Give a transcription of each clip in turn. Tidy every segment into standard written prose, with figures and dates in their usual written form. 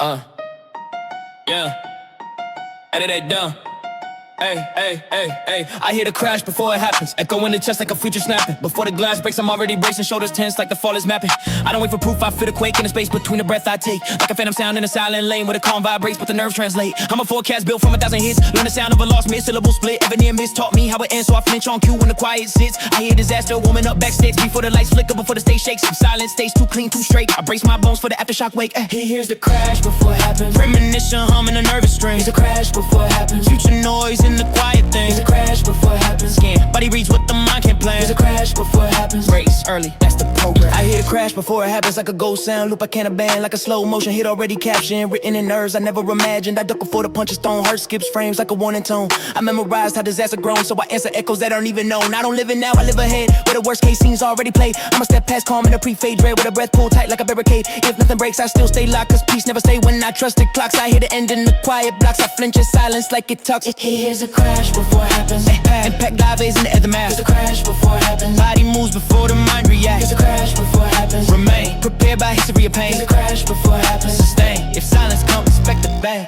Yeah. Edit that down. Hey, hey, hey, hey. I hear the crash before it happens. Echo in the chest like a future snapping. Before the glass breaks, I'm already bracing. Shoulders tense like the fall is mapping. I don't wait for proof, I feel the quake in the space between the breath I take. Like a phantom sound in a silent lane where the calm vibrates, but the nerves translate. I'm a forecast built from 1,000 hits. Learn the sound of a lost mid-syllable split. Ever near miss taught me how it ends, so I flinch on cue when the quiet sits. I hear disaster warming up backstage before the lights flicker, before the stage shakes. Silence stays too clean, too straight. I brace my bones for the aftershock wake. He hears the crash before it happens. Premonition humming a nervous string. It's a crash before it happens. Future noise in the quiet thing. It's a crash before it happens. Scan, body reads what the mind can't plan. It's a crash before it happens. Race early, that's the program. I hear the crash before it happens, like a ghost sound. Loop I can't abandon, like a slow motion hit already captioned. Written in nerves I never imagined. I duck before the punches thrown. Heart skips frames like a warning tone. I memorized how disaster grown, so I answer echoes that aren't even known. I don't live it now, I live ahead, where the worst case scenes already played. I'ma step past calm in a pre-fade dread, with a breath pulled tight like a barricade. If nothing breaks, I still stay locked, cause peace never stay when I trusted clocks. I hear the end in the quiet blocks. I flinch in silence like it talks. He hears a crash before it happens. Impact live is in the aftermath. There's a crash before it happens. Body moves before the mind reacts. There's a crash before it happens. Remain prepared by history of pain. There's a crash before it happens. Sustain. If silence comes, expect the bang.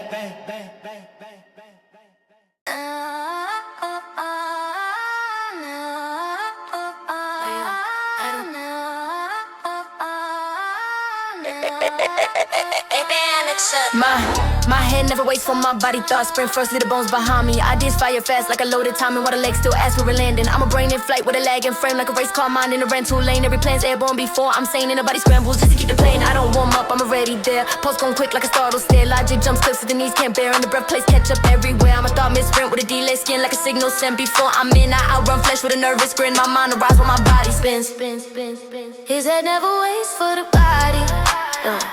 My head never waits for my body thoughts. Sprint first, leave the bones behind me. Ideas fire fast like a loaded timing, while the legs still ask for a landing. I'm a brain in flight with a lag and frame, like a race car mind in a rental lane. Every plan's airborne before I'm sane, and nobody scrambles just to keep the plane. I don't warm up, I'm already there. Pulse going quick like a startled stare. Logic jumps cliffs that the knees can't bear, and the breath plays catch up everywhere. I'm a thought mid-sprint with a delay skin, like a signal sent before I'm in. I outrun flesh with a nervous grin. My mind arrives while my body spins. His head never waits for the body.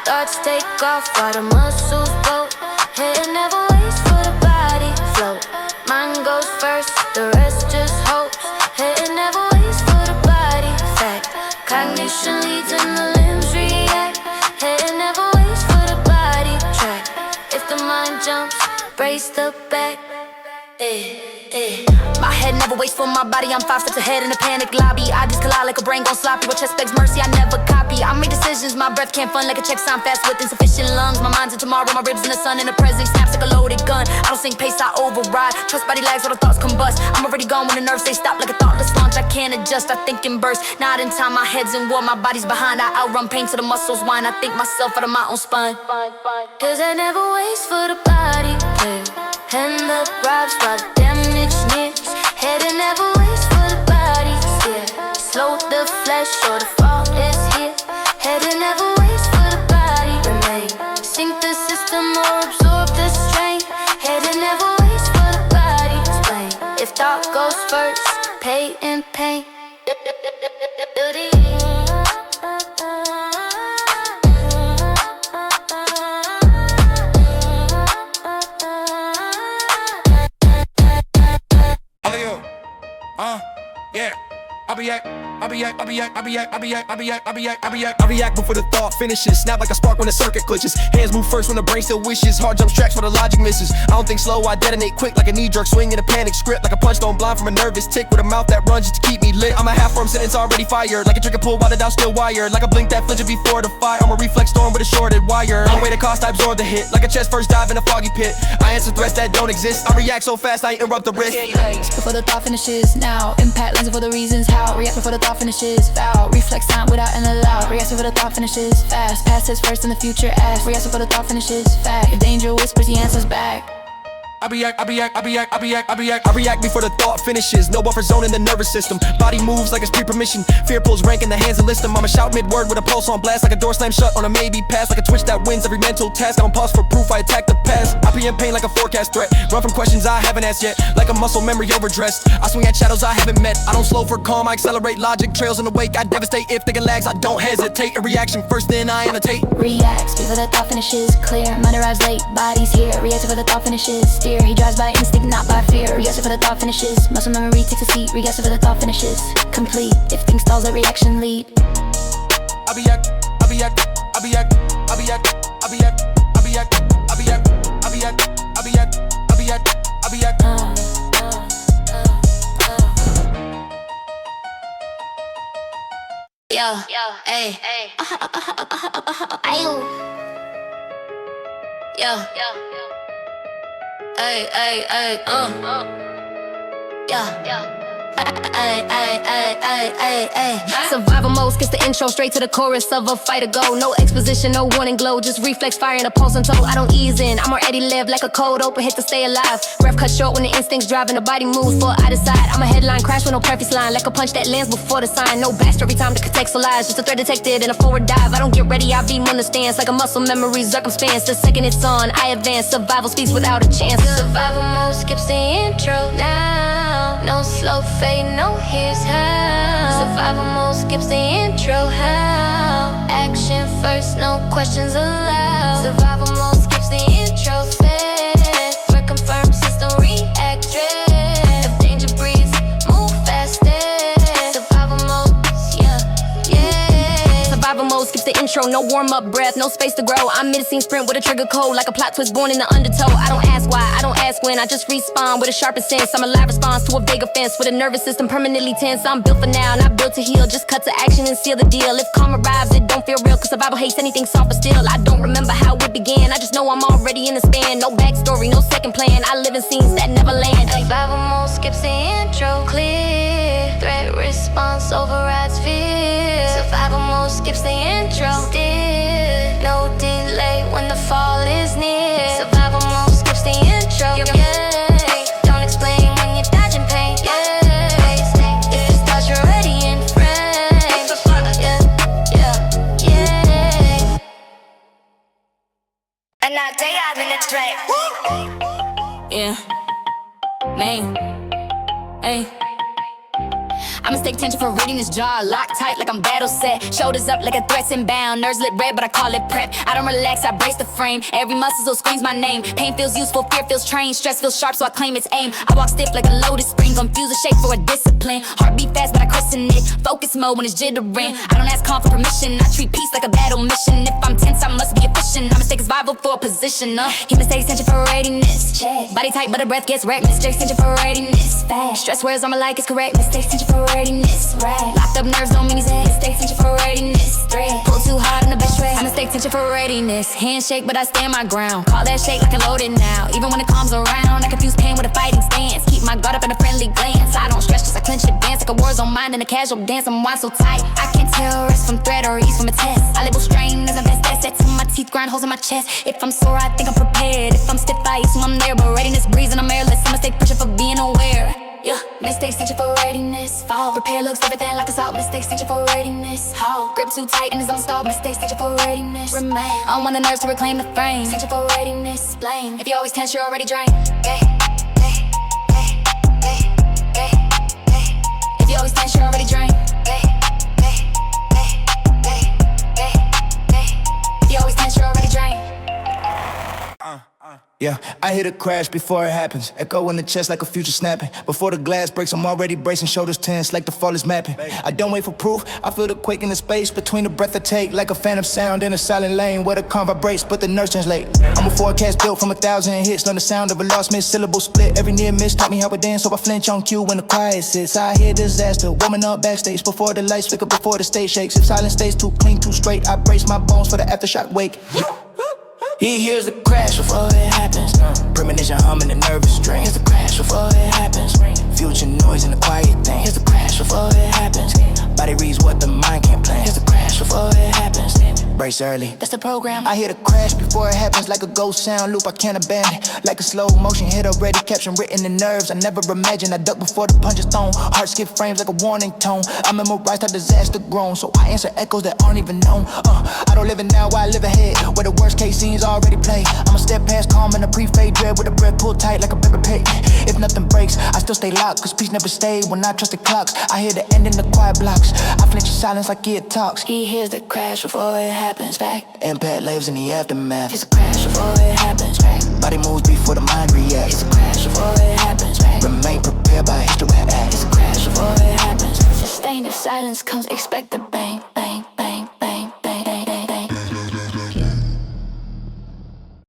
Thoughts take off while the muscles go. Head never waits for the body. Float, mind goes first, the rest just hopes. Head never waits for the body. Fact, cognition leads and the limbs react. Head never waits for the body. Track, if the mind jumps, brace the back. My head never waits for my body. I'm 5 steps ahead in a panic lobby. I just collide like a brain gon' sloppy. With chest begs mercy, I never copy. I make decisions, my breath can't fund like a check sign fast with insufficient lungs. My mind's in tomorrow, my ribs in the sun, and the present snaps like a loaded gun. I don't sync pace, I override. Trust body lags, all the thoughts combust. I'm already gone when the nerves say stop like a thoughtless launch. I can't adjust, I think in bursts. Not in time, my head's in war, my body's behind. I outrun pain till the muscles whine. I think myself out of my own spine. Cause I never waits for the body. And the bribes while the damage nears. Head and never waits for the body. Yeah, slow the flesh or the fall is here. Head and never waits for the body. Remain, sink the system or absorb the strain. Head and never waits for the body. Explain, if thought goes first, pay in pain. Yeah. I'll be act before the thought finishes. Snap like a spark when the circuit glitches. Hands move first when the brain still wishes. Heart jumps tracks while the logic misses. I don't think slow, I detonate quick like a knee-jerk swing in a panic script. Like a punch thrown blind from a nervous tick with a mouth that runs just to keep me lit. I'm a half-formed sentence already fired. Like a trigger pull while the dial still wired. Like a blink that flinches before the fire. I'm a reflex storm with a shorted wire. Long way to cost, I absorb the hit. Like a chest first dive in a foggy pit. I answer threats that don't exist. I react so fast, I interrupt the risk. Before the thought finishes, now impact lens for the reasons how. React before the thought finishes, foul. Reflex time without an allow. React before the thought finishes, fast. Past says first and the future ask. React before the thought finishes, fact. If danger whispers, the answer's back. I react before the thought finishes. No buffer zone in the nervous system. Body moves like it's pre-permission. Fear pulls rank in the hands and list them. I'ma shout mid-word with a pulse on blast. Like a door slammed shut on a maybe pass. Like a twitch that wins every mental task. I don't pause for proof, I attack the past. I be in pain like a forecast threat. Run from questions I haven't asked yet. Like a muscle memory overdressed. I swing at shadows I haven't met. I don't slow for calm, I accelerate logic. Trails in the wake, I devastate if thinking lags. I don't hesitate. A reaction first, then I annotate. Reacts before the thought finishes, clear. Mind arrives late, body's here. Reacts before the thought finishes, steer. He drives by instinct, not by fear. Reacts before the thought finishes. Muscle memory takes a seat. Reacts before the thought finishes. Complete. If things stalls, let reaction lead. Yo, hey, Yeah. Ay, ay, ay, Yeah. Ay. Survival mode skips the intro straight to the chorus of a fight to go. No exposition, no warning glow, just reflex fire and a pulse until I don't ease in. I'm already live like a cold open hit to stay alive. Breath cut short when the instincts driving the body moves for I decide. I'm a headline crash with no preface line, like a punch that lands before the sign. No backstory time to contextualize, just a threat detected and a forward dive. I don't get ready, I beam on the stance like a muscle memory circumstance. The second it's on, I advance. Survival speaks without a chance. Survival mode skips the intro now. No slow fade, no here's how. Survival mode skips the intro how. Action first, no questions allowed. Survival mode skips the intro fast. Where confirmed system react dread. If danger breeds, move faster. Survival mode, yeah. Survival mode skips the intro, no warm up breath, no space to grow. I'm mid-scene sprint with a trigger code, like a plot twist born in the undertow. I don't ask why, I don't ask when, I just respawn with a sharper sense. I'm a live response to a big offense with a nervous system permanently tense. I'm built for now, not built to heal, just cut to action and seal the deal. If karma arrives, it don't feel real, cause survival hates anything soft or still. I don't remember how it began, I just know I'm already in the span. No backstory, no second plan, I live in scenes that never land. Survival mode skips the intro, clear. Threat response overrides fear. Survival mode skips the intro, still. No delay when the fall is near. Survival mode skips the intro, yeah. Don't explain when you're dodging pain, yeah. If it's thought you're already in frame, yeah. And now they are in the train. Yeah, man, hey. I'ma stay attention for reading this jaw locked tight like I'm battle set. Shoulders up like a threat's inbound. Nerves lit red, but I call it prep. I don't relax, I brace the frame. Every muscle so screams my name. Pain feels useful, fear feels trained. Stress feels sharp, so I claim its aim. I walk stiff like a lotus spring. Confuse the shape for a discipline. Heart beat fast, but I christen it. Focus mode when it's jittering. I don't ask calm for permission. I treat peace like a battle mission. If I'm tense, I must be efficient. I mistake survival for a position. He mistakes tension for readiness. Check. Body tight, but the breath gets wrecked. Mistakes tension for readiness. Fast. Stress wears on my like it's correct. Mistakes tension for readiness. Right. Locked up nerves don't mean he's in. Mistakes tension for readiness. Thread. Pull too hard in the best way. I mistake tension for readiness. Handshake, but I stand my ground. Call that shake like I loaded now. Even when it calms around, I confuse pain with a fighting stance. Keep my guard up in a friendly glance. I don't stretch, just I clench advance like a war zone mind in a casual dance. I'm wide so tight, I can't tell rest from threat or ease from a test. I label strain as a best asset to my teeth, grind holes in my chest. If I'm sore, I think I'm prepared. If I'm stiff, I assume I'm there. But readiness breeze and I'm airless. I mistake pressure for being aware. Yeah, mistakes tension for readiness. Fall, repair looks everything like assault. Mistakes tension for readiness. Hold, grip too tight and it's unstalled. Mistakes tension for readiness. Remain, I don't want the nerves to reclaim the frame. Tension for readiness. Blame, if you always tense, you're already drained. If you always tense, you're already drained. If you always tense, you're already drained. Yeah, I hear the crash before it happens. Echo in the chest like a future snapping. Before the glass breaks, I'm already bracing. Shoulders tense like the fall is mapping. I don't wait for proof, I feel the quake in the space between the breath I take. Like a phantom sound in a silent lane where the calm vibrates, but the nerves translate. I'm a forecast built from 1,000 hits. Learn the sound of a lost mid-syllable split. Every near miss taught me how to dance, so I flinch on cue when the quiet sits. I hear disaster, warming up backstage before the lights flicker, before the stage shakes. If silence stays too clean, too straight, I brace my bones for the aftershock wake. He hears the crash before it happens. Premonition humming the nervous string. Here's the crash before it happens. Future noise in the quiet thing. Here's the crash before it happens. Body reads what the mind can't plan. Here's the crash before it happens. Brace early, that's the program. I hear the crash before it happens. Like a ghost sound loop I can't abandon. Like a slow motion hit already caption written in nerves I never imagined. I duck before the punch is thrown. Heart skip frames like a warning tone. I memorize how disaster grown, so I answer echoes that aren't even known. I don't live it now, I live ahead where the worst case scenes already play. I'ma step past calm in a pre-fade dread with a breath pulled tight like a paper pig. If nothing breaks, I still stay locked, cause peace never stayed when I trust the clocks. I hear the end in the quiet blocks. I flinch in silence like it talks. He hears the crash before it happens. Back, impact lives in the aftermath. It's a crash before it happens. Back, body moves before the mind reacts. It's a crash before it happens. Back, remain prepared by history act. It's a crash before it happens. Sustained if silence comes, expect the bang, bang, bang, bang, bang, bang, bang, bang.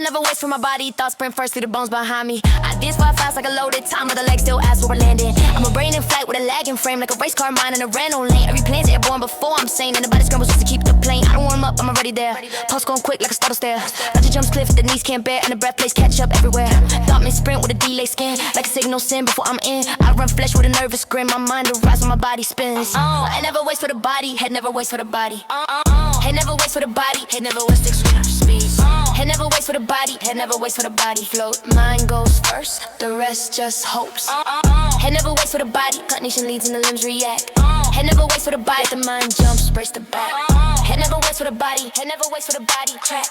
Head never waits for my body, thoughts sprint first through the bones behind me. I did fly fast like a loaded time, but the legs still ask where we're landing. I'm a brain in flight with a lagging frame, like a race car mine in a random lane. Every plane's airborne before I'm sane, and the body scrambles just to keep the plane. I don't warm up, I'm already there. Pulse going quick like a startle stare. Not to jumps cliff, the knees can't bear, and the breath plays catch up everywhere. Thought me sprint with a delay skin, like a signal sin before I'm in. I run flesh with a nervous grin, my mind arrives when my body spins. I never waits for the body, head never waits for the body. Head never waits for the body, head never waits for the speed. Head never waits for the body, head never waits for the body. Float, mind goes first, the rest just hopes. Head never waits for the body, cognition leads and the limbs react. Head never waits for the body, the mind jumps, brace the back. Head never waits for the body, head never waits for the body. Track,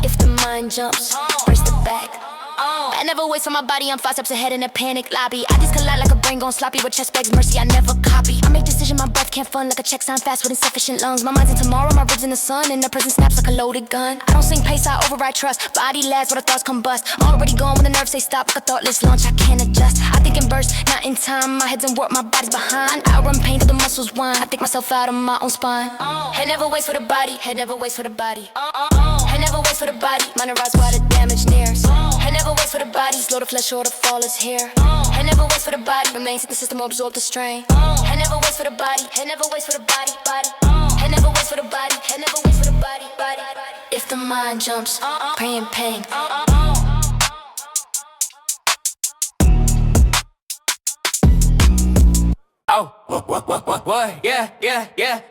if the mind jumps, brace the back. I never waits for my body, I'm 5 steps ahead in a panic lobby. I just collide like a brain gone sloppy with chest bags, mercy I never copy. I make decisions, my breath can't fund like a check sign fast with insufficient lungs. My mind's in tomorrow, my ribs in the sun, and the present snaps like a loaded gun. I don't sing pace, I override trust. Body lags where the thoughts combust. Already gone when the nerves say stop, like a thoughtless launch, I can't adjust. I think in bursts, not in time. My head's in warp, my body's behind. I run pain till the muscles whine. I think myself out of my own spine. Head never waits for the body, head never waits for the body. Head never waits for the body, mind arrives while the damage nears. Head never waits for the body, slow the flesh or the fall is here. Head never waits for the body, remains in the system or absorb the strain. Head never waits for the body, head never waits for the body, body. Head never waits for the body, head never waits for the body, body. If the mind jumps, pray and pain. Oh, what? Yeah, yeah, yeah.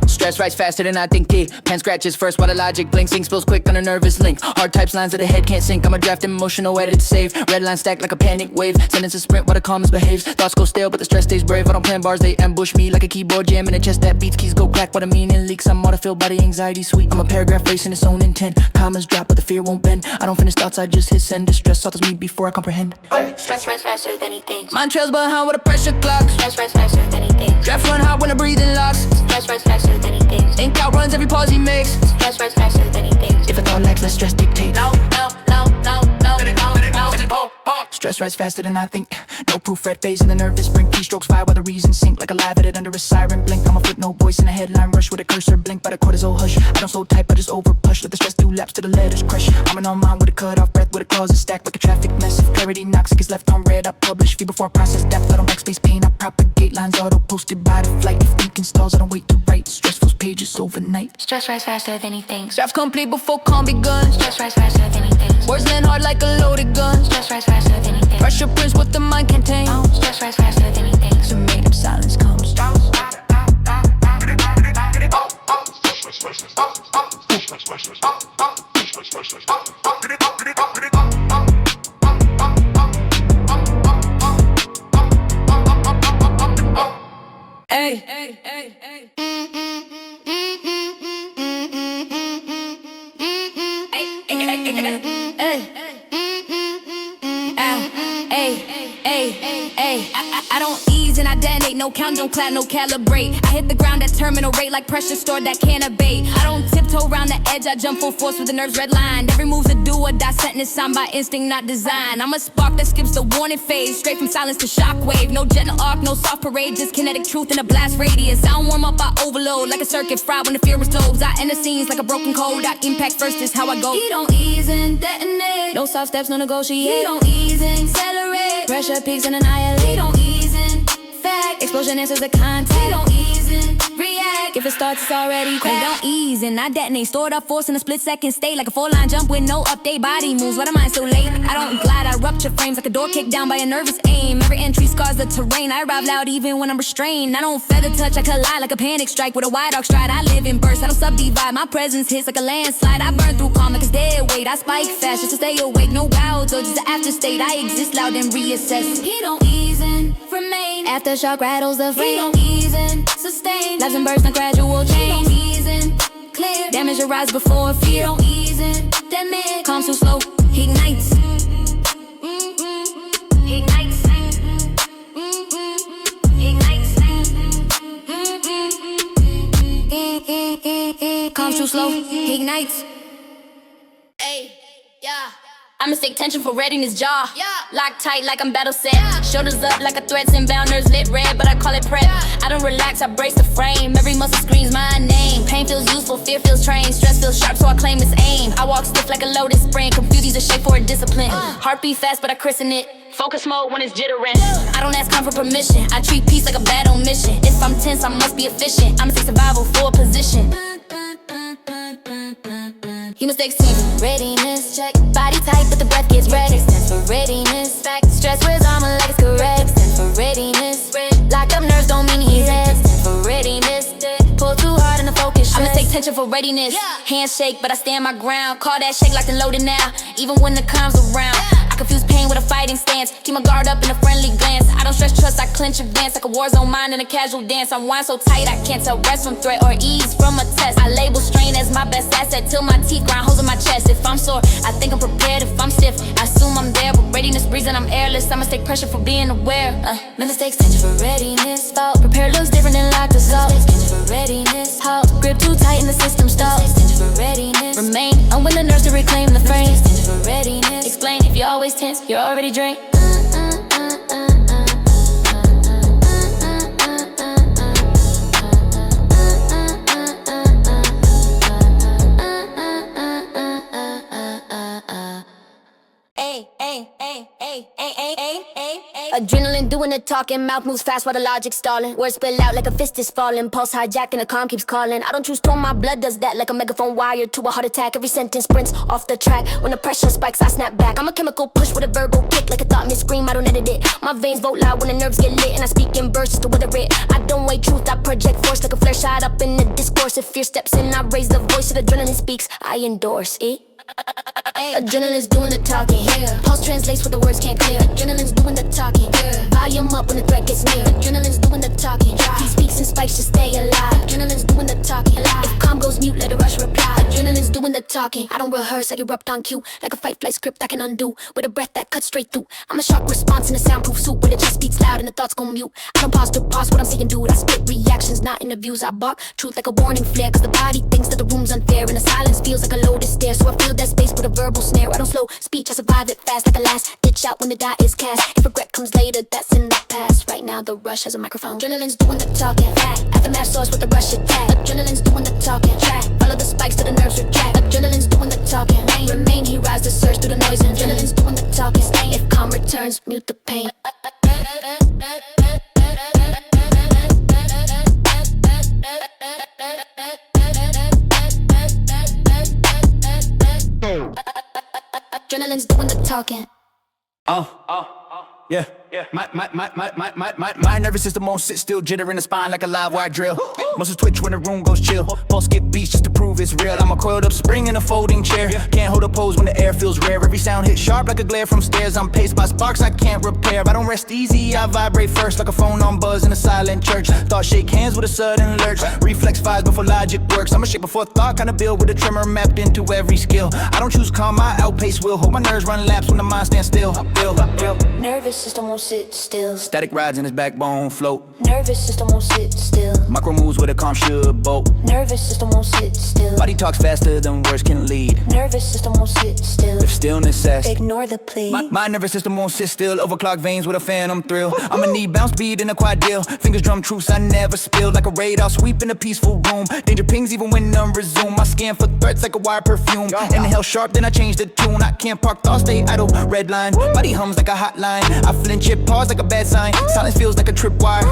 Stress rise faster than I think it. Pen scratches first while the logic blinks. Ink spills quick on a nervous link. Hard types lines that the head can't sync. I'm a draft emotional edit to save. Red line stacked like a panic wave. Sentences sprint while the calmness behaves. Thoughts go stale but the stress stays brave. I don't plan bars, they ambush me like a keyboard jam in a chest that beats. Keys go crack while the meaning leaks. I'm autofilled by the anxiety sweet. I'm a paragraph racing its own intent. Commas drop but the fear won't bend. I don't finish thoughts, I just hit send. Distress authors me before I comprehend. Stress runs faster than he thinks. Mind trails behind with a pressure clock. Stress runs faster than he thinks. Draft run hot when the breathing locks. Stress runs faster than he thinks. Ink outruns every pause he makes. Stress runs faster than he thinks. If a thought lacks, let stress dictate. No, no, no, no, no, no, no. Stress rise faster than I think. No proof, red face in the nervous brink. Keystrokes fire while the reason sink. Like a live edit under a siren blink. I'm a foot, no voice in a headline rush with a cursor blink by the cortisol hush. I don't slow type, I just over push. Let the stress do laps to the letters crush. I'm an all mine with a cut off breath with a closet stack like a traffic mess. If clarity knocks, it gets left on red. I publish fee before I process depth. I don't backspace pain, I propagate lines auto posted by the flight. If thinking stalls, I don't wait to write. Stress fills pages overnight. Stress rise faster than he thinks. Drafts complete before calm begun. Stress rise faster than he thinks. Words land hard like a loaded gun. Stress rise faster than he thinks. Pressure prints what the mind can tame. Stress rise faster than he thinks. So made up silence comes. Hey, hey, hey, hey. I don't ease and I detonate, no count, don't clap, no calibrate. I hit the ground at terminal rate like pressure stored that can't abate. I don't tiptoe around the edge, I jump full force with the nerves redlined. Every move's a do or die sentence, signed by instinct, not design. I'm a spark that skips the warning phase, straight from silence to shockwave. No gentle arc, no soft parade, just kinetic truth in a blast radius. I don't warm up, I overload like a circuit fried when the fear was told. I enter scenes like a broken code, I impact first is how I go. He don't ease and detonate, No soft steps, no negotiate. he don't ease and accelerate. Pressure peaks and annihilate. He don't ease and fact, Explosion answers the he contact. don't ease and react. If it starts, it's already cracked. Don't ease and I detonate. Stored up force in a split second state. Like a 4-line jump with no update. Body moves, why am I so late? I don't glide, I rupture frames like a door kicked down by a nervous aim. Every entry scars the terrain. I arrive loud even when I'm restrained. I don't feather touch, I collide like a panic strike with a wide arc stride. I live in bursts, I don't subdivide. My presence hits like a landslide. I burn through calm like it's dead weight. I spike fast just to stay awake. No wild or just an after state. I exist loud and reassess. He don't ease and remain. Aftershock rattles the He frame. don't ease and sustain. Lives and bursts, no gradual He change. don't ease and clear. Damage arise before He fear. don't ease and damage. Calm too slow, he ignites. He ignites. He ignites. Calm too slow, he ignites. Hey, yeah. I mistake tension for readiness, jaw locked tight like I'm battle set. Shoulders up like a threat, inbound nerves lit red, but I call it prep. I don't relax, I brace the frame. Every muscle screams my name. Pain feels useful, fear feels trained. Stress feels sharp, so I claim it's aim. I walk stiff like a lotus spring. Confuses a shape for a discipline. Heartbeat fast, but I christen it. Focus mode when it's jittering. I don't ask come for permission. I treat peace like a battle mission. If I'm tense, I must be efficient. I'ma take survival for a position. He mistakes team for readiness. Check. Body tight, but the breath gets ready. Stands for readiness. Fact. Stress wears on my leg is correct. Stands for readiness. Lock up nerves don't mean he's head. Stands for readiness. Pull too hard in the focus. I'ma take tension for readiness. Handshake, but I stand my ground. Call that shake like the loaded now. Even when the calm's around. I confuse pain with a fighting stance. Keep my guard up in a friendly glance. I don't stress trust, I clench advance. Like a war zone mind in a casual dance. I'm wind so tight, I can't tell rest from threat or ease from a test. I label strain as my best asset till my teeth grind holes in my chest. If I'm sore, I think I'm prepared. If I'm stiff, I assume I'm there. But readiness breezing, I'm airless. I must take pressure for being aware. No mistakes, tension for readiness. Fault, prepare looks different than locked assault. Tension for readiness. Halt, grip too tight and the system stalls. Tension for readiness. Remain, I'm with the nerves to reclaim the frame. Tension for readiness. Explain if you're always tense, you're already drained. Adrenaline doing the talking, mouth moves fast while the logic stalling. Words spill out like a fist is falling. Pulse hijacking, the calm keeps calling. I don't choose tone, my blood does that like a megaphone wired to a heart attack. Every sentence sprints off the track. When the pressure spikes, I snap back. I'm a chemical push with a verbal kick, like a thought mid scream. I don't edit it. My veins vote loud when the nerves get lit, and I speak in bursts to wither it. I don't weigh truth, I project force like a flare shot up in the discourse. If fear steps in, I raise the voice. If adrenaline speaks, I endorse it. Adrenaline's doing the talking, yeah. Pulse translates what the words can't clear. Adrenaline's doing the talking, yeah. Volume up when the threat gets near. Adrenaline's doing the talking. He speaks and spikes to stay alive. Adrenaline's doing the talking. If calm goes mute, let it rush reply. Adrenaline's doing the talking. I don't rehearse, I erupt on cue. Like a fight flight script I can undo. With a breath that cuts straight through. I'm a sharp response in a soundproof suit. Where the chest speaks loud and the thoughts go mute. I don't pause to pause what I'm seeing, dude. I spit reactions, not interviews. I bark truth like a warning flare. Cause the body thinks that the room's unfair. And the silence feels like a loaded stare. So I fill that space with a verbal snare. I don't slow speech, I survive it fast like a last ditch out when the die is cast. If regret comes later, that's in the past. Right now the rush has a microphone. Adrenaline's doing the talking. Fact, aftermath source with the rush attack. Adrenaline's doing the talking. Track, follow the spikes till the nerves retract. Adrenaline's doing the talking. Remain, he rides the surge through the noise. Adrenaline's doing the talking. Stay, if calm returns, mute the pain. Adrenaline's doing the talking. Yeah. My nervous system won't sit still, jitter in the spine like a live wire drill. Muscles twitch when the room goes chill. Pulse get beats just to prove it's real. I'm a coiled up spring in a folding chair. Can't hold a pose when the air feels rare. Every sound hits sharp like a glare from stairs. I'm paced by sparks I can't repair. I don't rest easy, I vibrate first like a phone on buzz in a silent church. Thoughts shake hands with a sudden lurch. Reflex fires before logic works. I'm a shake before thought, kind of build with a tremor mapped into every skill. I don't choose calm, I outpace will. Hold my nerves run laps when the mind stands still. Nervous system won't sit still. Static rides in his backbone float. Nervous system won't sit still. Micro moves where the calm should bolt. Nervous system won't sit still. Body talks faster than words can lead. Nervous system won't sit still. If stillness asks, Ignore the plea. my nervous system won't sit still. Overclock veins with a phantom thrill. I'ma need bounce beat in a quadrille. Fingers drum truths I never spill. Like a radar sweep in a peaceful room. Danger pings even when none resume. I scan for threats like a wire perfume. Inhale sharp then I change the tune. I can't park thoughts, stay idle. Red line, body hums like a hotline. I flinch it, pause like a bad sign. Silence feels like a tripwire.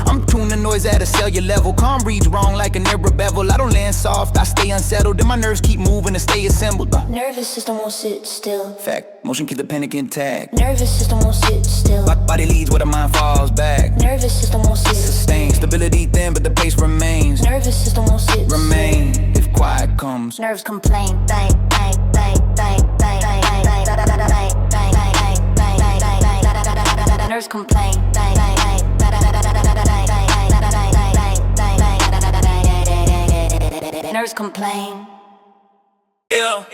I'm tuning noise at a cellular level. Calm reads wrong like an error bevel. I don't land soft, I stay unsettled. Then my nerves keep moving to stay assembled. Nervous system won't sit still. Fact, motion keep the panic intact. Nervous system won't sit still. Body leads where the mind falls back. Nervous system won't sit still. Sustain, stability thin but the pace remains. Nervous system won't sit still. Remain, if quiet comes. Nerves complain. Bang, bang, bang, bang, bang, bang, bang, bang, bang, bang, bang, bang, bang. Nerves complain. Bang, bang, bang, bang, bang, bang, bang, bang, bang, bang. Nerves complain. Yeah.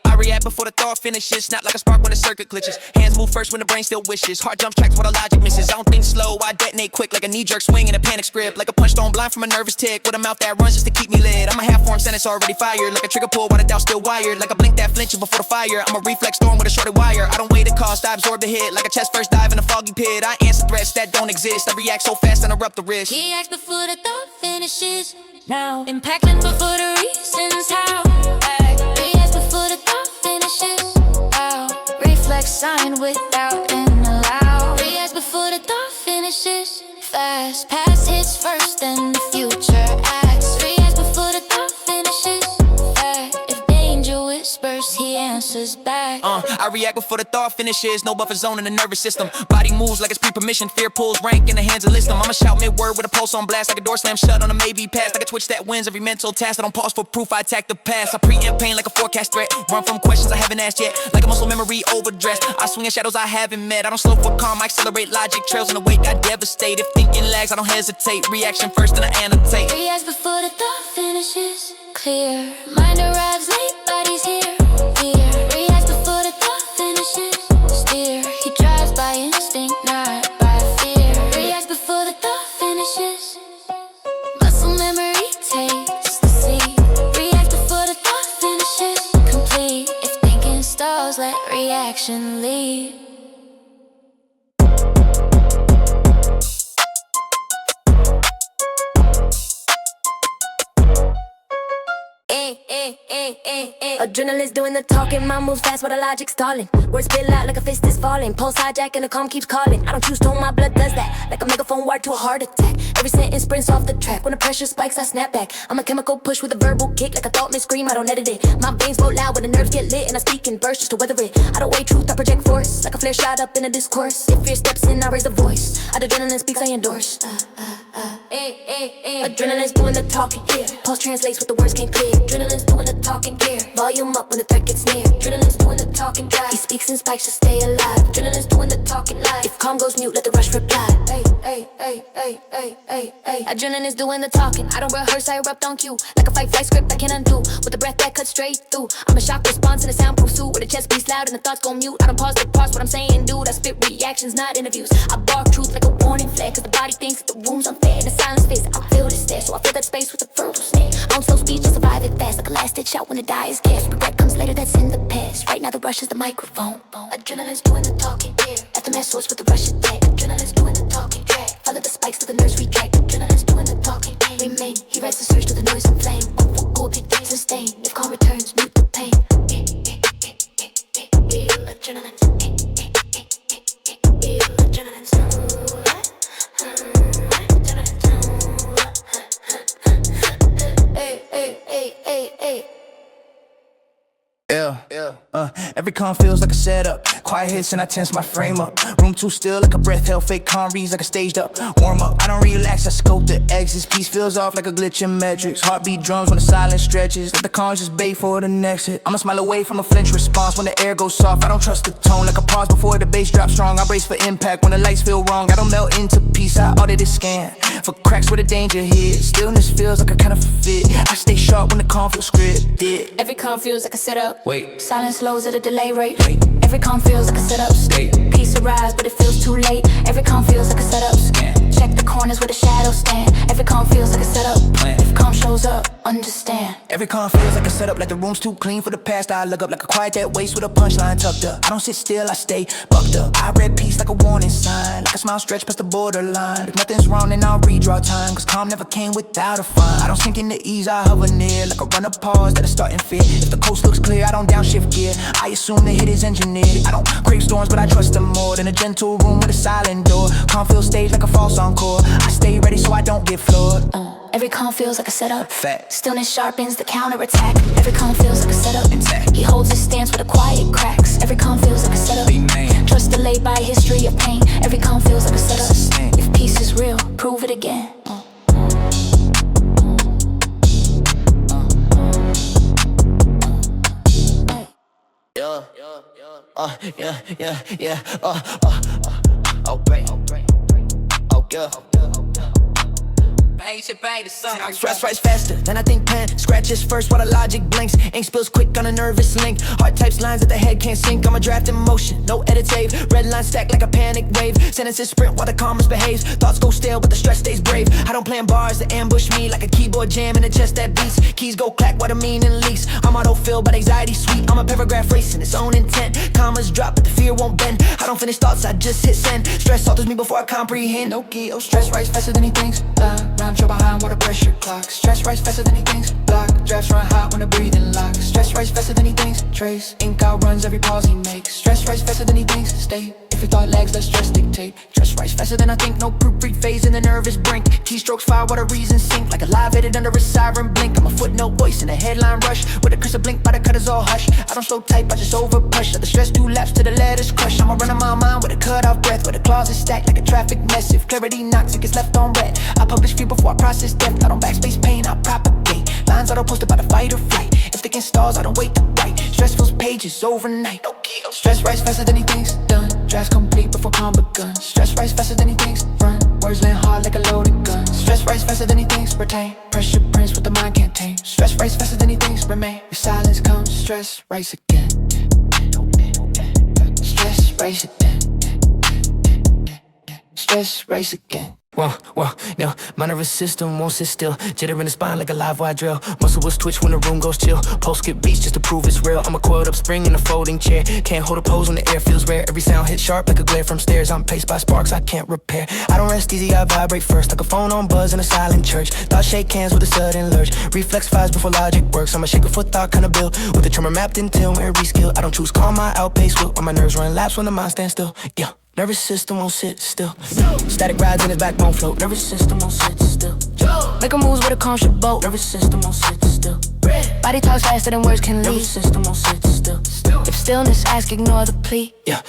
I I react before the thought finishes. Snap like a spark when the circuit glitches. Hands move first when the brain still wishes. Heart jumps tracks while the logic misses. I don't think slow, I detonate quick like a knee-jerk swing in a panic script. Like a punch thrown blind from a nervous tick with a mouth that runs just to keep me lit. I'm a half-formed sentence already fired. Like a trigger pull while the doubt still wired. Like a blink that flinches before the fire. I'm a reflex storm with a shorted wire. I don't wait a cost, I absorb the hit. Like a chest first dive in a foggy pit. I answer threats that don't exist. I react so fast and erupt the risk. He acts before the thought finishes. Now impacting before the reasons how. Reacts before the thought finishes. How reflex sign without an allow. Reacts before the thought finishes. Fast past hits first, then the future acts. Reacts before the thought finishes. If danger whispers, he answers back. I react before the thought finishes. No buffer zone in the nervous system. Body moves like it's pre-permission. Fear pulls rank in the hands of list them. I'ma shout mid-word with a pulse on blast. Like a door slam shut on a maybe pass. Like a twitch that wins every mental task. I don't pause for proof, I attack the past. I preempt pain like a forecast threat. Run from questions I haven't asked yet. Like a muscle memory overdressed. I swing in shadows I haven't met. I don't slow for calm, I accelerate logic. Trails in the wake, I devastate. If thinking lags, I don't hesitate. Reaction first, then I annotate. Reacts before the thought finishes. Clear. Mind arrives late, body's here. Reacts before the thought finishes. Steer. He drives by instinct, not by fear. Reacts before the thought finishes. Muscle memory takes the seat. Reacts before the thought finishes. Complete. If thinking stalls, let reaction lead. Adrenaline's doing the talking, my moves fast while the logic stalling. Words spill out like a fist is falling. Pulse hijack and the calm keeps calling. I don't choose tone, my blood does that. Like a megaphone wired to a heart attack. Every sentence sprints off the track. When the pressure spikes, I snap back. I'm a chemical push with a verbal kick. Like a thought scream, I don't edit it. My veins blow loud when the nerves get lit. And I speak in bursts just to weather it. I don't weigh truth, I project force. Like a flare shot up in a discourse. If fear steps in, I raise the voice. Adrenaline speaks, I endorse. Adrenaline's doing the talking here. Pulse translates what the words can't clear. Adrenaline's doing the talking here. Volume up when the threat gets near. Adrenaline's doing the talking drive. He speaks in spikes to stay alive. Adrenaline's doing the talking live. If calm goes mute, let the rush reply. Adrenaline's doing the talking. I don't rehearse, I erupt on cue. Like a fight flight script I can't undo. With a breath that cuts straight through. I'm a shock response in a soundproof suit. Where the chest beats loud and the thoughts go mute. I don't pause to parse what I'm saying, dude. I spit reactions, not interviews. I bark truth like a warning flag. Cause the body thinks the room's unfair. And the silence fits, I feel this there. So I fill that space with a fertile snare. I don't slow speech to survive it fast. Like a last ditch out when the die is cast. Regret comes later, that's in the past. Right now the rush is the microphone. Adrenaline's doing the talking here. Aftermath source with the rush attack. Adrenaline's doing the talking track. Follow the spikes to the nerves retract. Adrenaline's doing the talking pain. Remain, he writes the search to the noise and flame. Orbit days sustain. If calm returns, mute the pain. Adrenaline. Every con feels like a setup. Quiet hits and I tense my frame up. Room too still like a breath held. Fake con reads like a staged up warm up. I don't relax, I scope the exits. Piece feels off like a glitch in metrics. Heartbeat drums when the silence stretches. Let the cons just bait for the next hit. I'ma smile away from a flinch response when the air goes soft. I don't trust the tone. Like a pause before the bass drops strong. I brace for impact when the lights feel wrong. I don't melt into peace, I audit it scan for cracks where the danger hits. Stillness feels like a kind of fit. I stay sharp when the con feels scripted. Every con feels like a setup. Wait. Silence slows at a delay rate. Wait. Every con feels like a setup. Stay. Peace arrives, but it feels too late. Every con feels like a setup. Scan. Check the corners where the shadows stand. Every con feels like a setup. Plan. If calm shows up, understand. Every con feels like a setup, like the room's too clean for the past. I look up like a quiet that waste with a punchline tucked up. I don't sit still, I stay bucked up. I read peace like a warning sign, like a smile stretched past the borderline. If nothing's wrong, then I'll redraw time, cause calm never came without a fine. I don't sink into ease, I hover near, like a run up pause that a starting fear. If the coast looks clear, I don't downshift gear. I assume the hit is engineered. I don't crave storms, but I trust them more than a gentle room with a silent door. Calm feels staged like a false encore. I stay ready so I don't get floored. Every con feels like a setup. Fact. Stillness sharpens the counterattack. Every con feels like a setup. Intact. He holds his stance with a quiet cracks. Every con feels like a setup. Big man. Trust delayed by a history of pain. Every con feels like a setup. Sustain. If peace is real, prove it again. Oh, babe. Oh, girl. pain, shit bang the sun. Stress rise faster than I think pen. Scratches first while the logic blinks. Ink spills quick on a nervous link. Heart types lines that the head can't sink. I'm a draft in motion, no edit save. Red line stacked like a panic wave. Sentences sprint while the commerce behaves. Thoughts go stale but the stress stays brave. I don't plan bars that ambush me like a keyboard jam in the chest that beats. Keys go clack while the meaning leaks. I'm auto-filled but anxiety sweet. I'm a paragraph racing its own intent. Commas drop but the fear won't bend. I don't finish thoughts, I just hit send. Stress alters me before I comprehend. No key, oh stress rise faster than he thinks. Rhyme show behind water pressure clock. Stress rise faster than he thinks. Block, drafts run hot when the breathing locks. Stress rise faster than he thinks. Trace, ink outruns every pause he makes. Stress rise faster than he thinks. Stay, if he thought legs, let stress dictate. Stress rise faster than I think. No proofread phase in the nervous brink. Keystrokes fire while the reason sink. Like a live edit under a siren blink. I'm a footnote voice in a headline rush. With a cursor blink by the cutters all hush. I don't slow type, I just over push. Let the stress do laps to the letters crush. I'ma run in my mind with a cut off breath. Where the claws is stacked like a traffic mess. If clarity knocks, it gets left on red. I publish fear before I process depth. I don't backspace pain, I propagate. Lines auto posted by the fight or flight. If the game stalls, I don't wait to write. Stress fills pages overnight. Stress rise faster than he thinks. Done. Drafts complete before calm begun. Stress rise faster than he thinks. Run. Words land hard like a loaded gun. Stress rise faster than he thinks. Retain. Pressure prints what the mind can't tame. Stress rise faster than he thinks. Remain. Your silence comes. Stress rise again. Stress rise again. Stress rise again. Whoa, no, my nervous system won't sit still. Jitter in the spine like a live wire drill. Muscle will twitch when the room goes chill. Pulse skip beats just to prove it's real. I'm a coiled up spring in a folding chair. Can't hold a pose when the air feels rare. Every sound hits sharp like a glare from stairs. I'm paced by sparks I can't repair. I don't rest easy, I vibrate first. Like a phone on buzz in a silent church. Thoughts shake hands with a sudden lurch. Reflex fires before logic works. I'm a shaker for thought kind of build. With a tremor mapped into every skill. I don't choose calm, I outpace will. When my nerves run laps when the mind stands still. Yeah. Nervous system won't sit still. Static rides in his backbone float. Nervous system won't sit still. Making moves with a calm ship boat. Nervous system won't sit still. Body talks faster than words can lead. Nervous system won't sit still. If stillness asks, ignore the plea. Yeah.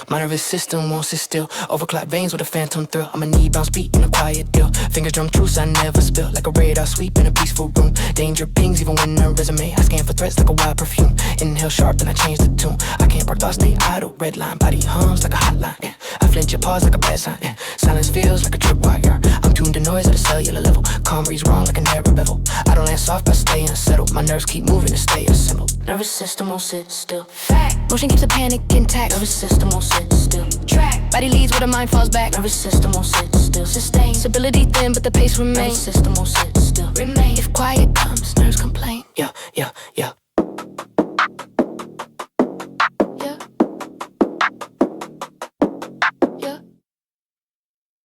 My nervous system won't sit still. Overclock veins with a phantom thrill. I'm a knee bounce beat in a quiet deal. Fingers drum truths I never spill. Like a radar sweep in a peaceful room. Danger pings even when a resume. I scan for threats like a wild perfume. Inhale sharp then I change the tune. I can't park thoughts, stay idle. Red line body hums like a hotline. Yeah. I flinch your pause like a bad sign. Yeah. Silence feels like a tripwire. I'm tuned to noise at a cellular level. Calm reads wrong like an error bevel. I don't land soft, I stay unsettled. My nerves keep moving to stay assembled. Nervous system won't sit still. Fact. Motion keeps the panic intact. Nervous system won't sit still. Track. Body leads where the mind falls back. Nervous system won't sit still. Sustain. Stability thin, but the pace remains. Nervous system won't sit